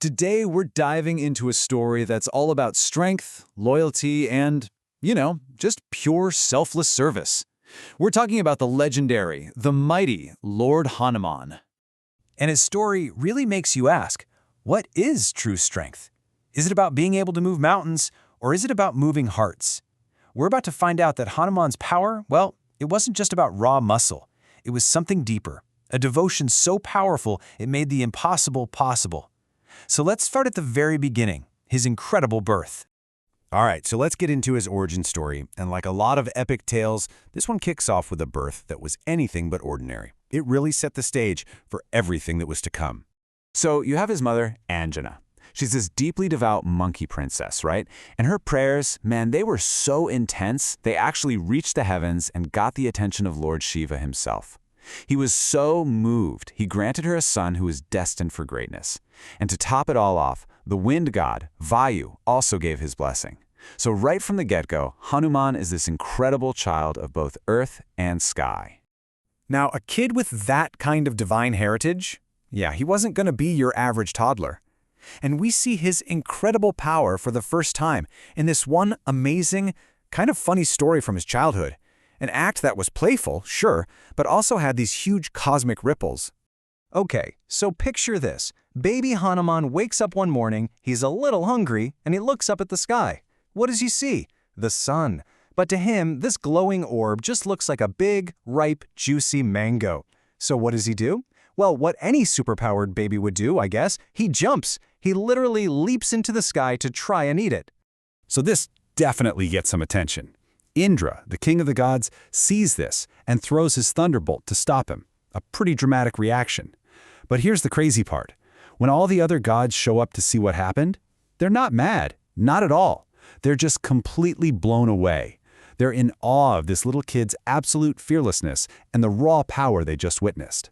Today, we're diving into a story that's all about strength, loyalty, and, just pure selfless service. We're talking about the legendary, the mighty Lord Hanuman. And his story really makes you ask, what is true strength? Is it about being able to move mountains, or is it about moving hearts? We're about to find out that Hanuman's power, well, it wasn't just about raw muscle. It was something deeper, a devotion so powerful it made the impossible possible. So let's start at the very beginning, his incredible birth. All right, so let's get into his origin story, and like a lot of epic tales, this one kicks off with a birth that was anything but ordinary. It really set the stage for everything that was to come. So you have his mother, Anjana. She's this deeply devout monkey princess, right? And her prayers, man, they were so intense, they actually reached the heavens and got the attention of Lord Shiva himself. He was so moved, he granted her a son who was destined for greatness. And to top it all off, the wind god, Vayu, also gave his blessing. So right from the get-go, Hanuman is this incredible child of both earth and sky. Now, a kid with that kind of divine heritage, yeah, he wasn't going to be your average toddler. And we see his incredible power for the first time in this one amazing, kind of funny story from his childhood. An act that was playful, sure, but also had these huge cosmic ripples. Okay, so picture this. Baby Hanuman wakes up one morning, he's a little hungry, and he looks up at the sky. What does he see? The sun. But to him, this glowing orb just looks like a big, ripe, juicy mango. So what does he do? Well, what any superpowered baby would do, I guess, he jumps. He literally leaps into the sky to try and eat it. So this definitely gets some attention. Indra, the king of the gods, sees this and throws his thunderbolt to stop him. A pretty dramatic reaction. But here's the crazy part. When all the other gods show up to see what happened, they're not mad, not at all. They're just completely blown away. They're in awe of this little kid's absolute fearlessness and the raw power they just witnessed.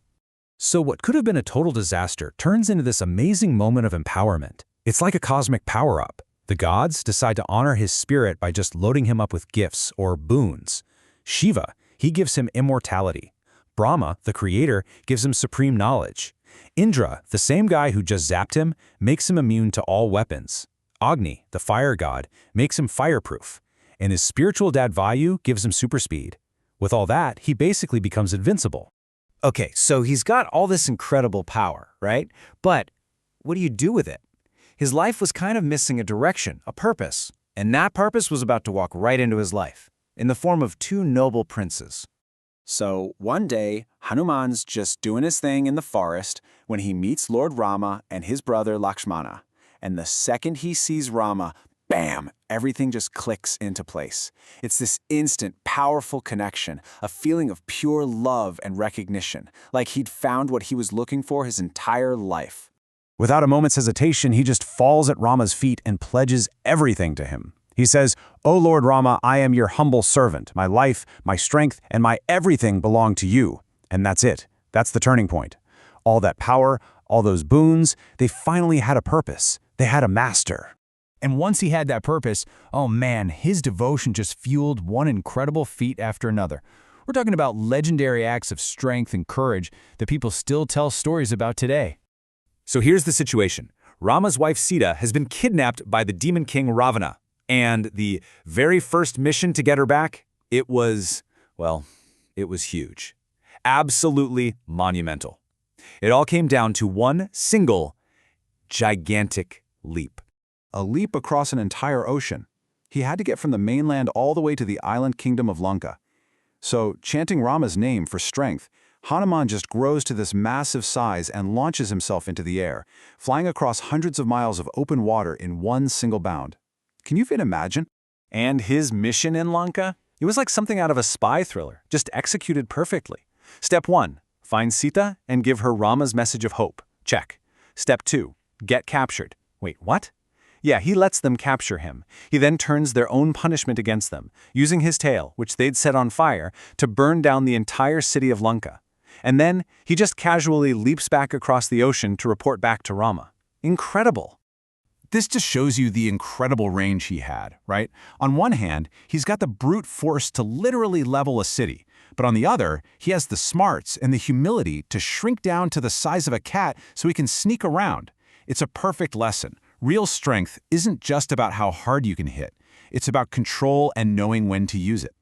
So what could have been a total disaster turns into this amazing moment of empowerment. It's like a cosmic power-up. The gods decide to honor his spirit by just loading him up with gifts or boons. Shiva, he gives him immortality. Brahma, the creator, gives him supreme knowledge. Indra, the same guy who just zapped him, makes him immune to all weapons. Agni, the fire god, makes him fireproof. And his spiritual dad Vayu gives him super speed. With all that, he basically becomes invincible. Okay, so he's got all this incredible power, right? But what do you do with it? His life was kind of missing a direction, a purpose. And that purpose was about to walk right into his life, in the form of two noble princes. So one day, Hanuman's just doing his thing in the forest when he meets Lord Rama and his brother Lakshmana. And the second he sees Rama, bam, everything just clicks into place. It's this instant, powerful connection, a feeling of pure love and recognition, like he'd found what he was looking for his entire life. Without a moment's hesitation, he just falls at Rama's feet and pledges everything to him. He says, "O Lord Rama, I am your humble servant. My life, my strength, and my everything belong to you." And that's it. That's the turning point. All that power, all those boons, they finally had a purpose. They had a master. And once he had that purpose, oh man, his devotion just fueled one incredible feat after another. We're talking about legendary acts of strength and courage that people still tell stories about today. So here's the situation. Rama's wife Sita has been kidnapped by the demon king Ravana. And the very first mission to get her back, it was huge. Absolutely monumental. It all came down to one single, gigantic leap. A leap across an entire ocean. He had to get from the mainland all the way to the island kingdom of Lanka. So, chanting Rama's name for strength, Hanuman just grows to this massive size and launches himself into the air, flying across hundreds of miles of open water in one single bound. Can you even imagine? And his mission in Lanka? It was like something out of a spy thriller, just executed perfectly. Step 1, find Sita and give her Rama's message of hope. Check. Step 2, get captured. Wait, what? Yeah, he lets them capture him. He then turns their own punishment against them, using his tail, which they'd set on fire, to burn down the entire city of Lanka. And then he just casually leaps back across the ocean to report back to Rama. Incredible. This just shows you the incredible range he had, right? On one hand, he's got the brute force to literally level a city. But on the other, he has the smarts and the humility to shrink down to the size of a cat so he can sneak around. It's a perfect lesson. Real strength isn't just about how hard you can hit. It's about control and knowing when to use it.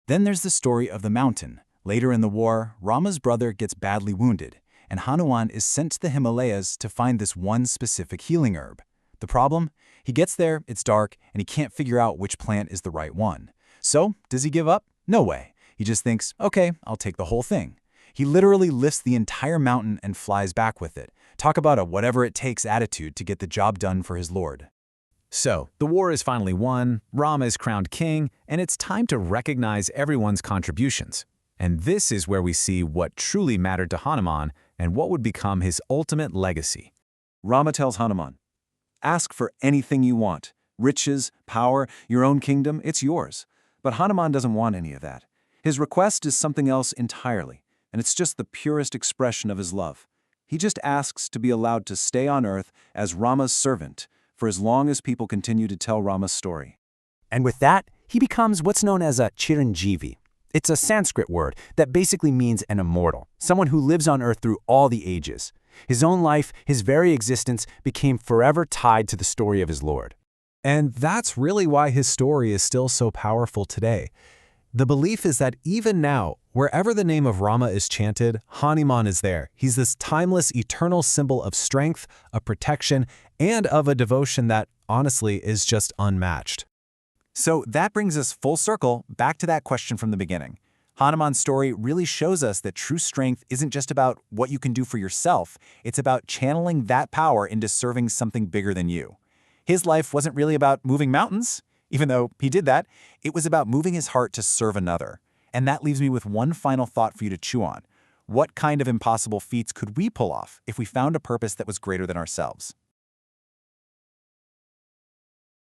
Then there's the story of the mountain. Later in the war, Rama's brother gets badly wounded, and Hanuman is sent to the Himalayas to find this one specific healing herb. The problem? He gets there, it's dark, and he can't figure out which plant is the right one. So, does he give up? No way. He just thinks, okay, I'll take the whole thing. He literally lifts the entire mountain and flies back with it. Talk about a whatever-it-takes attitude to get the job done for his lord. So, the war is finally won, Rama is crowned king, and it's time to recognize everyone's contributions. And this is where we see what truly mattered to Hanuman and what would become his ultimate legacy. Rama tells Hanuman, "Ask for anything you want. Riches, power, your own kingdom, it's yours." But Hanuman doesn't want any of that. His request is something else entirely, and it's just the purest expression of his love. He just asks to be allowed to stay on earth as Rama's servant for as long as people continue to tell Rama's story. And with that, he becomes what's known as a Chiranjeevi. It's a Sanskrit word that basically means an immortal, someone who lives on earth through all the ages. His own life, his very existence, became forever tied to the story of his Lord. And that's really why his story is still so powerful today. The belief is that even now, wherever the name of Rama is chanted, Hanuman is there. He's this timeless, eternal symbol of strength, of protection, and of a devotion that, honestly, is just unmatched. So that brings us full circle back to that question from the beginning. Hanuman's story really shows us that true strength isn't just about what you can do for yourself, it's about channeling that power into serving something bigger than you. His life wasn't really about moving mountains, even though he did that. It was about moving his heart to serve another. And that leaves me with one final thought for you to chew on. What kind of impossible feats could we pull off if we found a purpose that was greater than ourselves?